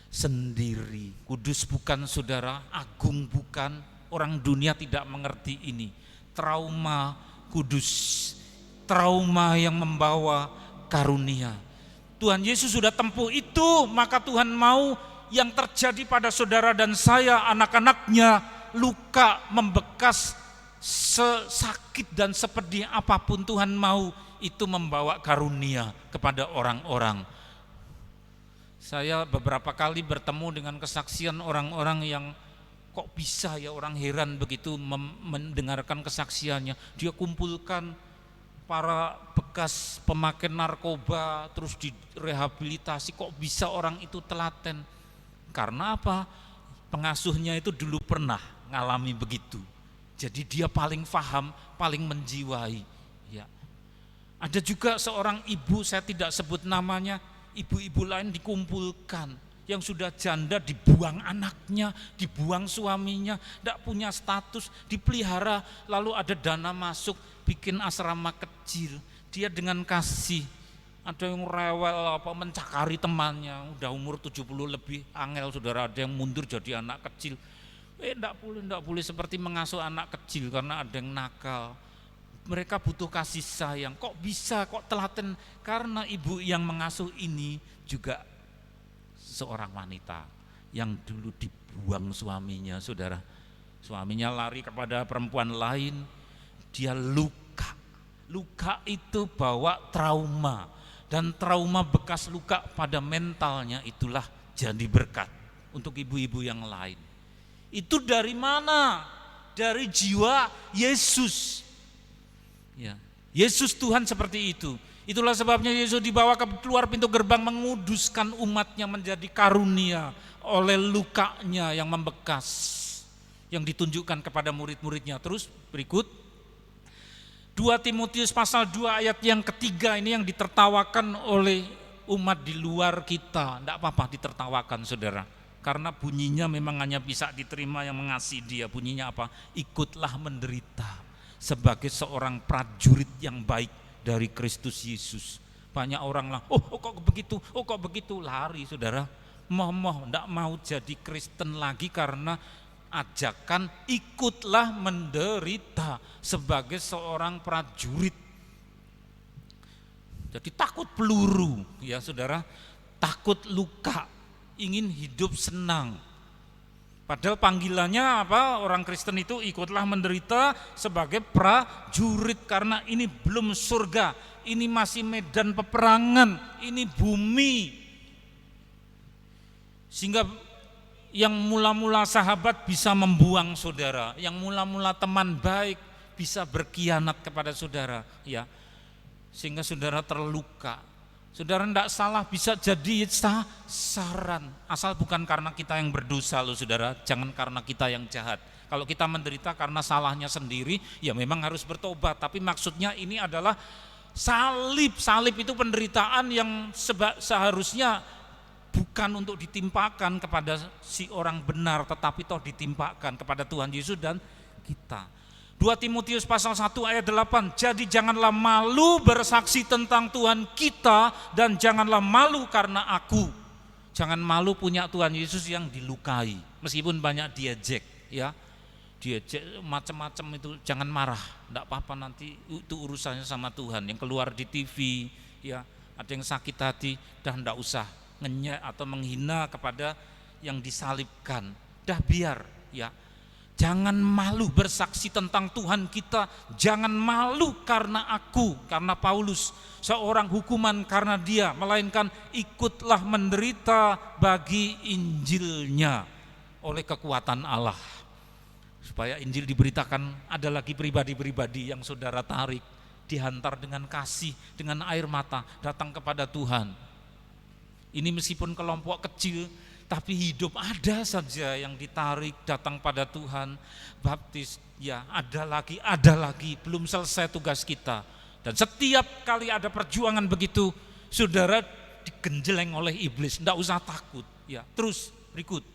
sendiri. Kudus bukan saudara, agung bukan, orang dunia tidak mengerti ini. Trauma kudus, trauma yang membawa karunia. Tuhan Yesus sudah tempuh itu, maka Tuhan mau yang terjadi pada saudara dan saya, anak-anaknya, luka membekas, sesakit dan sepedih apapun Tuhan mau itu membawa karunia kepada orang-orang. Saya beberapa kali bertemu dengan kesaksian orang-orang yang kok bisa ya, orang heran begitu mendengarkan kesaksiannya. Dia kumpulkan para bekas pemakai narkoba terus direhabilitasi, kok bisa orang itu telaten? Karena apa? Pengasuhnya itu dulu pernah ngalami begitu. Jadi dia paling paham, paling menjiwai. Ya. Ada juga seorang ibu, saya tidak sebut namanya, ibu-ibu lain dikumpulkan, yang sudah janda dibuang anaknya, dibuang suaminya, tidak punya status, dipelihara, lalu ada dana masuk, bikin asrama kecil. Dia dengan kasih, ada yang rewel mencakari temannya, udah umur 70 lebih, angel saudara, ada yang mundur jadi anak kecil. Enggak boleh seperti mengasuh anak kecil karena ada yang nakal. Mereka butuh kasih sayang. Kok bisa, kok telaten? Karena ibu yang mengasuh ini juga seorang wanita yang dulu dibuang suaminya, saudara. Suaminya lari kepada perempuan lain, dia luka. Luka itu bawa trauma, dan trauma bekas luka pada mentalnya itulah jadi berkat untuk ibu-ibu yang lain. Itu dari mana? Dari jiwa Yesus. Ya, Yesus Tuhan seperti itu. Itulah sebabnya Yesus dibawa keluar pintu gerbang menguduskan umatnya menjadi karunia oleh lukanya yang membekas, yang ditunjukkan kepada murid-muridnya. Terus berikut 2 Timotius pasal 2 ayat yang ketiga ini yang ditertawakan oleh umat di luar kita. Tidak apa-apa ditertawakan saudara, karena bunyinya memang hanya bisa diterima yang mengasihi dia. Bunyinya apa? Ikutlah menderita sebagai seorang prajurit yang baik dari Kristus Yesus. Banyak orang lah, oh kok begitu, lari saudara. Tidak mau jadi Kristen lagi karena ajakan ikutlah menderita sebagai seorang prajurit. Jadi takut peluru ya saudara, takut luka, ingin hidup senang. Padahal panggilannya apa? Orang Kristen itu ikutlah menderita sebagai prajurit, karena ini belum surga, ini masih medan peperangan, ini bumi. Sehingga yang mula-mula sahabat bisa membuang saudara, yang mula-mula teman baik bisa berkhianat kepada saudara, ya. Sehingga saudara terluka. Saudara tidak salah bisa jadi sasaran, asal bukan karena kita yang berdosa loh saudara, jangan karena kita yang jahat. Kalau kita menderita karena salahnya sendiri, ya memang harus bertobat, tapi maksudnya ini adalah salib itu penderitaan yang seharusnya bukan untuk ditimpakan kepada si orang benar, tetapi toh ditimpakan kepada Tuhan Yesus dan kita. 2 Timotius pasal 1 ayat 8, jadi janganlah malu bersaksi tentang Tuhan kita, dan janganlah malu karena aku. Jangan malu punya Tuhan Yesus yang dilukai, meskipun banyak diejek, ya, diejek macam-macam itu, jangan marah, enggak apa-apa, nanti itu urusannya sama Tuhan. Yang keluar di TV, ya, ada yang sakit hati, dah enggak usah ngenyek atau menghina kepada yang disalibkan, dah biar, ya. Jangan malu bersaksi tentang Tuhan kita, jangan malu karena aku, karena Paulus, seorang hukuman karena dia, melainkan ikutlah menderita bagi Injilnya oleh kekuatan Allah. Supaya Injil diberitakan, ada lagi pribadi-pribadi yang saudara tarik, dihantar dengan kasih, dengan air mata, datang kepada Tuhan. Ini meskipun kelompok kecil, tapi hidup ada saja yang ditarik datang pada Tuhan, baptis, ya ada lagi, belum selesai tugas kita. Dan setiap kali ada perjuangan begitu, saudara digenjeleng oleh iblis, enggak usah takut. Ya, terus berikut.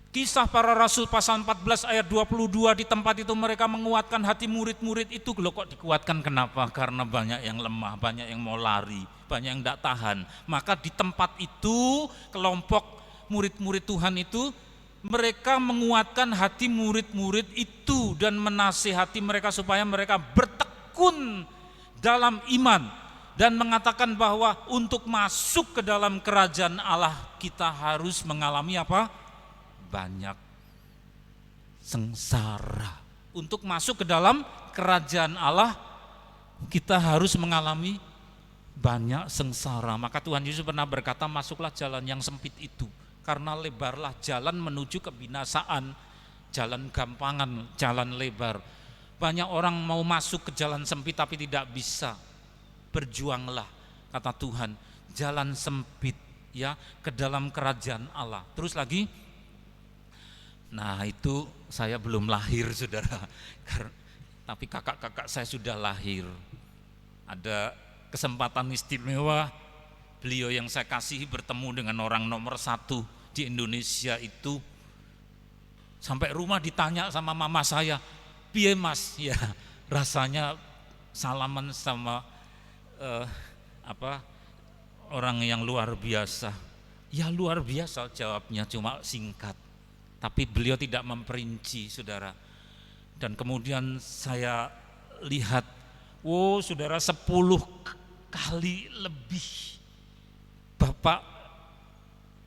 Kisah Para Rasul pasal 14 ayat 22, di tempat itu mereka menguatkan hati murid-murid itu. Loh, kok dikuatkan, kenapa? Karena banyak yang lemah, banyak yang mau lari, banyak yang tidak tahan. Maka di tempat itu kelompok murid-murid Tuhan itu, mereka menguatkan hati murid-murid itu dan menasihati mereka supaya mereka bertekun dalam iman dan mengatakan bahwa untuk masuk ke dalam kerajaan Allah kita harus mengalami apa? Banyak sengsara. Untuk masuk ke dalam kerajaan Allah kita harus mengalami banyak sengsara. Maka Tuhan Yesus pernah berkata, masuklah jalan yang sempit itu, karena lebarlah jalan menuju kebinasaan, jalan gampangan, jalan lebar. Banyak orang mau masuk ke jalan sempit tapi tidak bisa. Berjuanglah, kata Tuhan, jalan sempit ya ke dalam kerajaan Allah. Terus lagi, nah itu saya belum lahir saudara, tapi kakak-kakak saya sudah lahir. Ada kesempatan istimewa, beliau yang saya kasihi bertemu dengan orang nomor 1 di Indonesia itu. Sampai rumah ditanya sama mama saya, piye mas? Ya rasanya salaman sama orang yang luar biasa. Ya luar biasa jawabnya, cuma singkat. Tapi beliau tidak memperinci saudara. Dan kemudian saya lihat, saudara, 10 kali lebih Bapak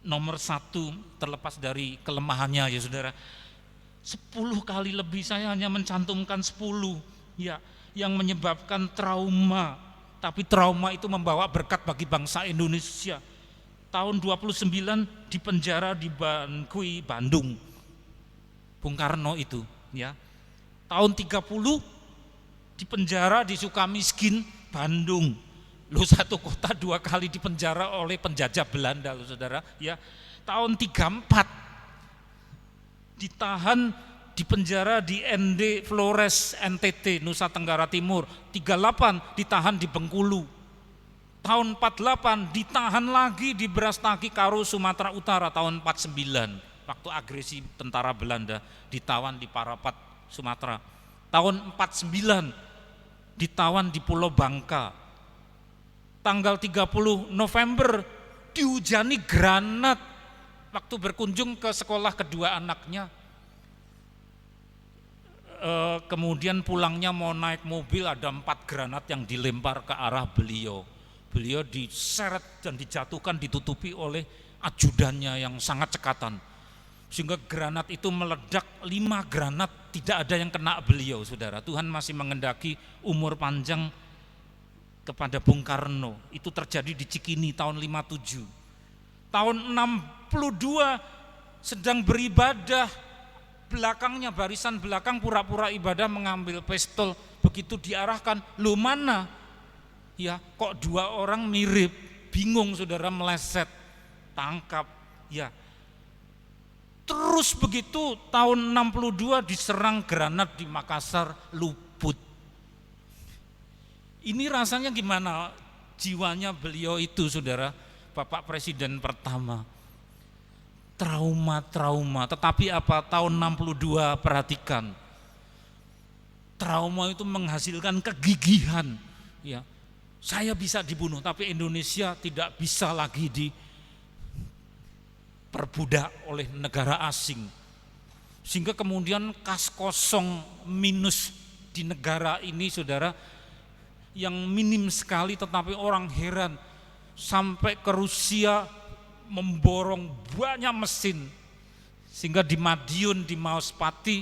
nomor 1, terlepas dari kelemahannya ya saudara, 10 kali lebih. Saya hanya mencantumkan 10 ya, yang menyebabkan trauma. Tapi trauma itu membawa berkat bagi bangsa Indonesia. Tahun 29 di penjara di Bangkui, Bandung, Bung Karno itu ya. Tahun 30 di penjara di Sukamiskin, Bandung. Loh, satu kota 2 kali di penjara oleh penjajah Belanda loh saudara ya. Tahun 34 ditahan di penjara di ND Flores NTT Nusa Tenggara Timur. 38 ditahan di Bengkulu. Tahun 48 ditahan lagi di Brastagi Karo Sumatera Utara. Tahun 49 waktu agresi tentara Belanda ditawan di Parapat Sumatera. Tahun 49 ditawan di Pulau Bangka. Tanggal 30 November dihujani granat waktu berkunjung ke sekolah kedua anaknya. Kemudian pulangnya mau naik mobil, ada 4 granat yang dilempar ke arah beliau. Beliau diseret dan dijatuhkan, ditutupi oleh ajudannya yang sangat cekatan. Sehingga granat itu meledak, 5 granat, tidak ada yang kena beliau saudara. Tuhan masih mengendaki umur panjang kepada Bung Karno. Itu terjadi di Cikini tahun 57. Tahun 62 sedang beribadah, belakangnya barisan belakang pura-pura ibadah mengambil pistol. Begitu diarahkan, lu mana? Ya, kok 2 orang mirip, bingung saudara, meleset, tangkap. Ya, terus begitu tahun 62 diserang granat di Makassar, luput. Ini rasanya gimana jiwanya beliau itu saudara, Bapak Presiden pertama. Trauma. Tetapi apa? Tahun 62 perhatikan, trauma itu menghasilkan kegigihan. Ya, saya bisa dibunuh, tapi Indonesia tidak bisa lagi diperbudak oleh negara asing. Sehingga kemudian kas kosong minus di negara ini saudara, yang minim sekali, tetapi orang heran sampai ke Rusia memborong banyak mesin. Sehingga di Madiun, di Mauspati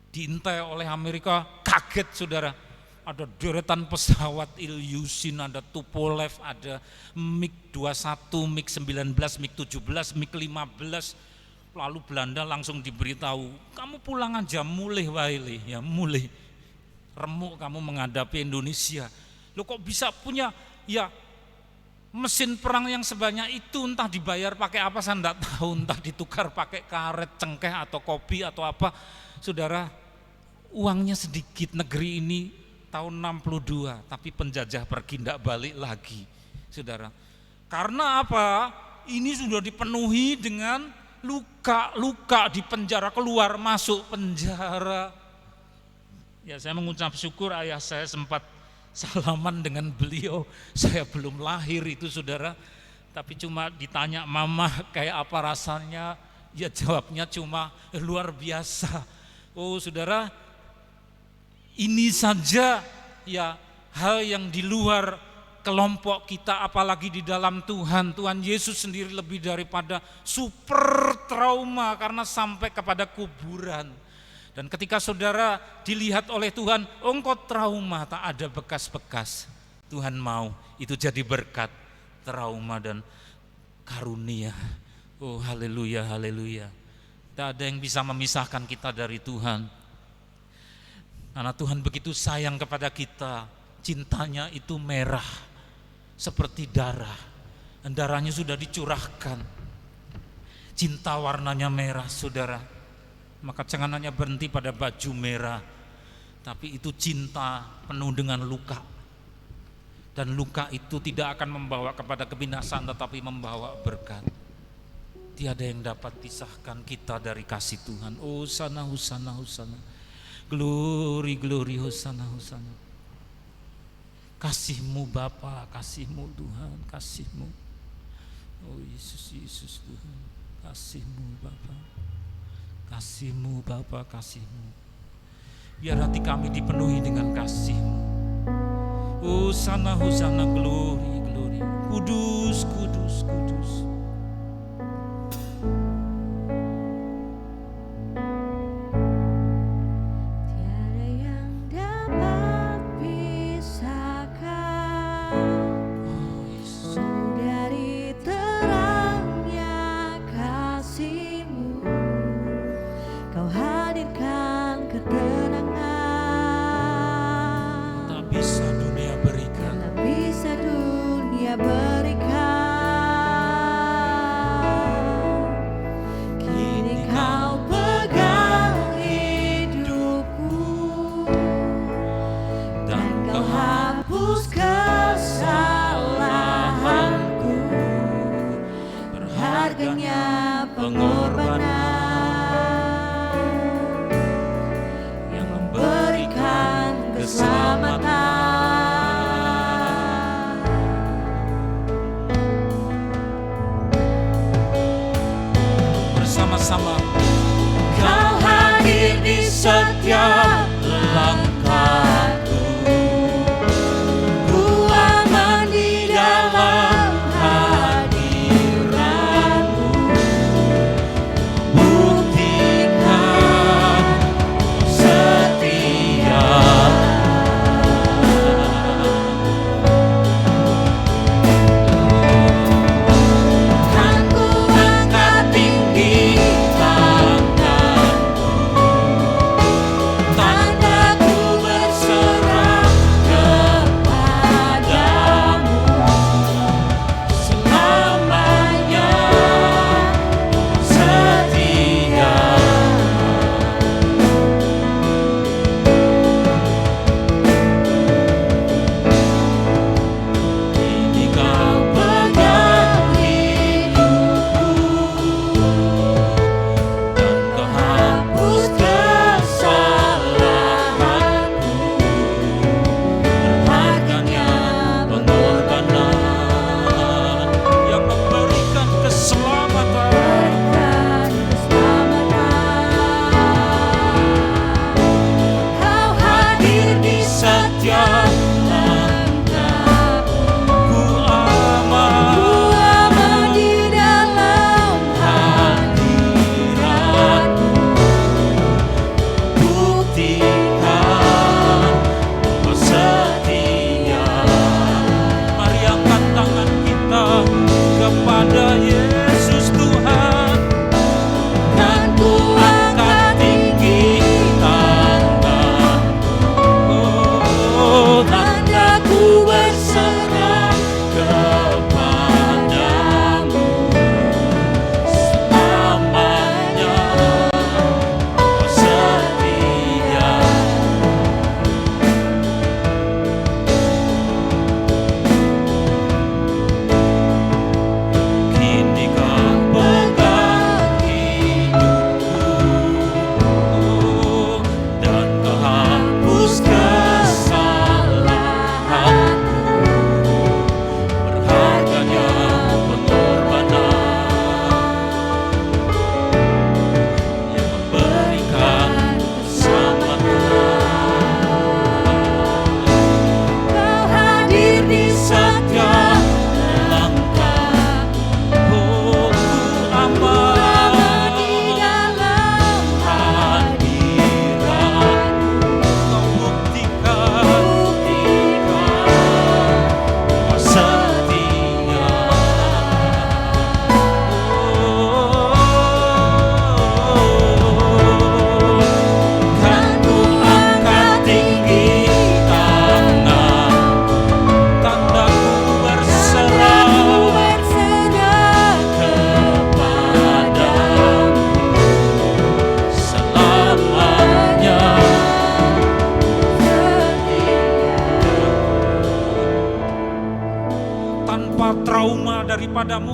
diintai oleh Amerika, kaget saudara. Ada deretan pesawat Ilyushin, ada Tupolev, ada MiG-21, MiG-19, MiG-17, MiG-15. Lalu Belanda langsung diberitahu, kamu pulang aja, mulih wae, ya mulih. Remuk kamu menghadapi Indonesia. Loh, kok bisa punya ya mesin perang yang sebanyak itu? Entah dibayar pakai apa saya enggak tahu, entah ditukar pakai karet, cengkeh atau kopi atau apa. Saudara, uangnya sedikit. Negeri ini tahun 62, tapi penjajah pergi tidak balik lagi saudara. Karena apa? Ini sudah dipenuhi dengan luka di penjara, keluar masuk penjara. Ya, saya mengucap syukur ayah saya sempat salaman dengan beliau. Saya belum lahir itu saudara, tapi cuma ditanya mama kayak apa rasanya, ya jawabnya cuma luar biasa. Oh saudara, ini saja ya hal yang di luar kelompok kita, apalagi di dalam Tuhan. Tuhan Yesus sendiri lebih daripada super trauma karena sampai kepada kuburan. Dan ketika saudara dilihat oleh Tuhan, oh engkau trauma, tak ada bekas-bekas. Tuhan mau itu jadi berkat, trauma dan karunia. Oh haleluya, haleluya. Tak ada yang bisa memisahkan kita dari Tuhan. Karena Tuhan begitu sayang kepada kita, cintanya itu merah seperti darah. Dan darahnya sudah dicurahkan. Cinta warnanya merah saudara. Maka jangan hanya berhenti pada baju merah, tapi itu cinta penuh dengan luka. Dan luka itu tidak akan membawa kepada kebinasaan, tetapi membawa berkat. Tiada yang dapat pisahkan kita dari kasih Tuhan. Oh hosana, hosana, hosana. Glory, glory, hosana, hosana. Kasih-Mu Bapa, kasih-Mu Tuhan, kasih-Mu. Oh Yesus, Yesus Tuhan, kasih-Mu Bapa. Kasih-Mu Bapa, kasih-Mu. Biar hati kami dipenuhi dengan kasih-Mu. Hosana, hosana, glory, glory. Kudus, kudus, kudus. Tiada yang dapat pisahkan dari terangnya kasih-Mu. Kau hadirkan ketenangan, Tak bisa dunia berikan. tak bisa dunia berikan. Kini Kau pegang hidupku, dan Kau hapus kesalahanku. Berharganya pengorbanan yang memberikan keselamatan. Bersama-sama Kau hadir di setiap langkahku. Ku aman di dalam hadirat-Mu. Buktikan setia. Kan ku angkat tinggi tanganku, tak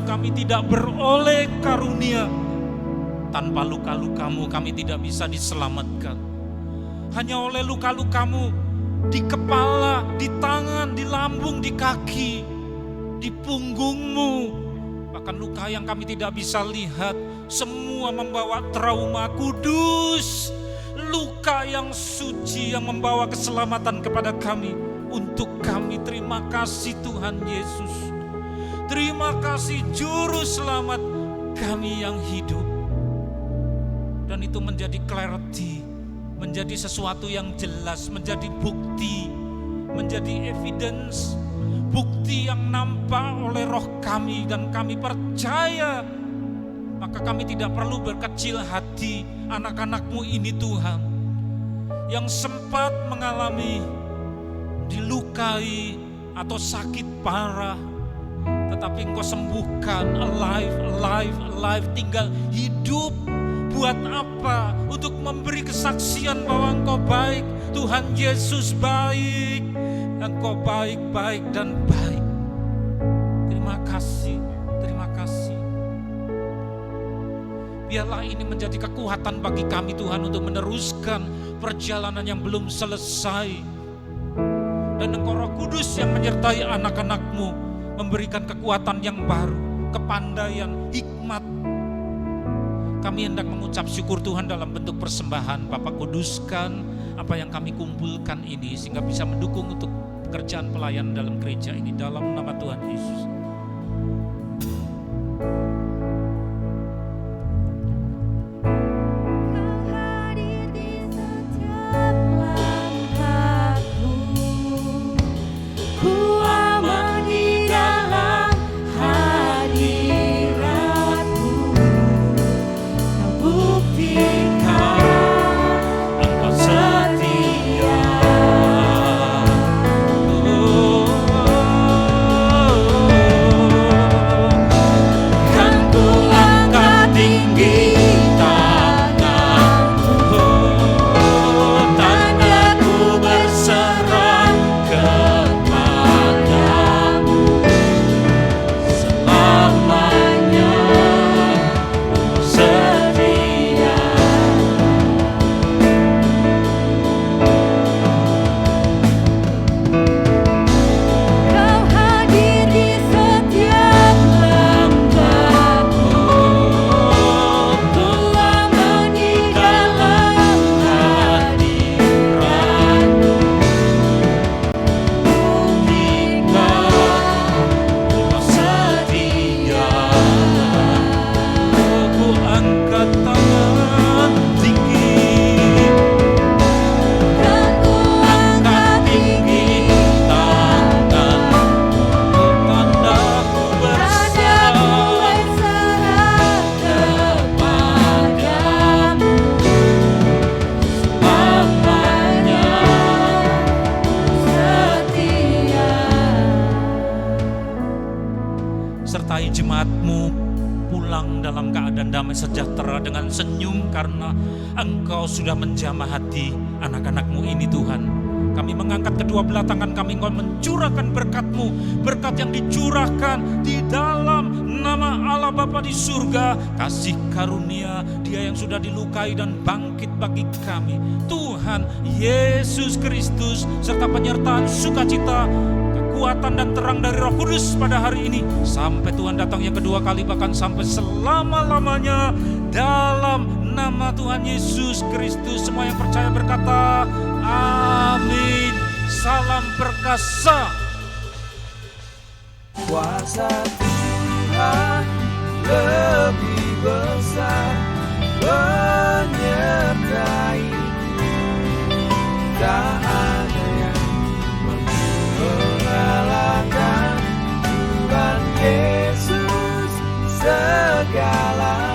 kami tidak beroleh karunia. Tanpa luka-lukamu kami tidak bisa diselamatkan. Hanya oleh luka-lukamu di kepala, di tangan, di lambung, di kaki, di punggungmu, bahkan luka yang kami tidak bisa lihat, semua membawa trauma kudus. Luka yang suci yang membawa keselamatan kepada kami. Untuk kami terima kasih Tuhan Yesus. Terima kasih Juru Selamat kami yang hidup. Dan itu menjadi clarity, menjadi sesuatu yang jelas, menjadi bukti, menjadi evidence, bukti yang nampak oleh roh kami dan kami percaya. Maka kami tidak perlu berkecil hati. Anak-anak-Mu ini Tuhan, yang sempat mengalami dilukai atau sakit parah, tetapi Engkau sembuhkan, alive, tinggal hidup. Buat apa? Untuk memberi kesaksian bahwa Engkau baik, Tuhan Yesus baik, Engkau baik dan baik. Terima kasih, terima kasih. Biarlah ini menjadi kekuatan bagi kami Tuhan untuk meneruskan perjalanan yang belum selesai. Dan Engkau Roh Kudus yang menyertai anak-anak-Mu, memberikan kekuatan yang baru, kepandaian, hikmat. Kami hendak mengucap syukur Tuhan dalam bentuk persembahan. Bapak kuduskan apa yang kami kumpulkan ini sehingga bisa mendukung untuk pekerjaan pelayan dalam gereja ini. Dalam nama Tuhan Yesus. Sertai jemaat-Mu pulang dalam keadaan damai sejahtera dengan senyum karena Engkau sudah menjamah hati anak-anak-Mu ini Tuhan. Kami mengangkat kedua belah tangan kami, Engkau mencurahkan berkat-Mu, berkat yang dicurahkan di dalam nama Allah Bapa di surga, kasih karunia Dia yang sudah dilukai dan bangkit bagi kami, Tuhan Yesus Kristus, serta penyertaan sukacita, kekuatan dan terang dari Roh Kudus pada hari ini sampai Tuhan datang yang kedua kali, bahkan sampai selama-lamanya, dalam nama Tuhan Yesus Kristus. Semua yang percaya berkata amin. Salam perkasa. Kuasa Tuhan lebih besar menyertai, tak ada yang mengalahkan Tuhan Yesus segala.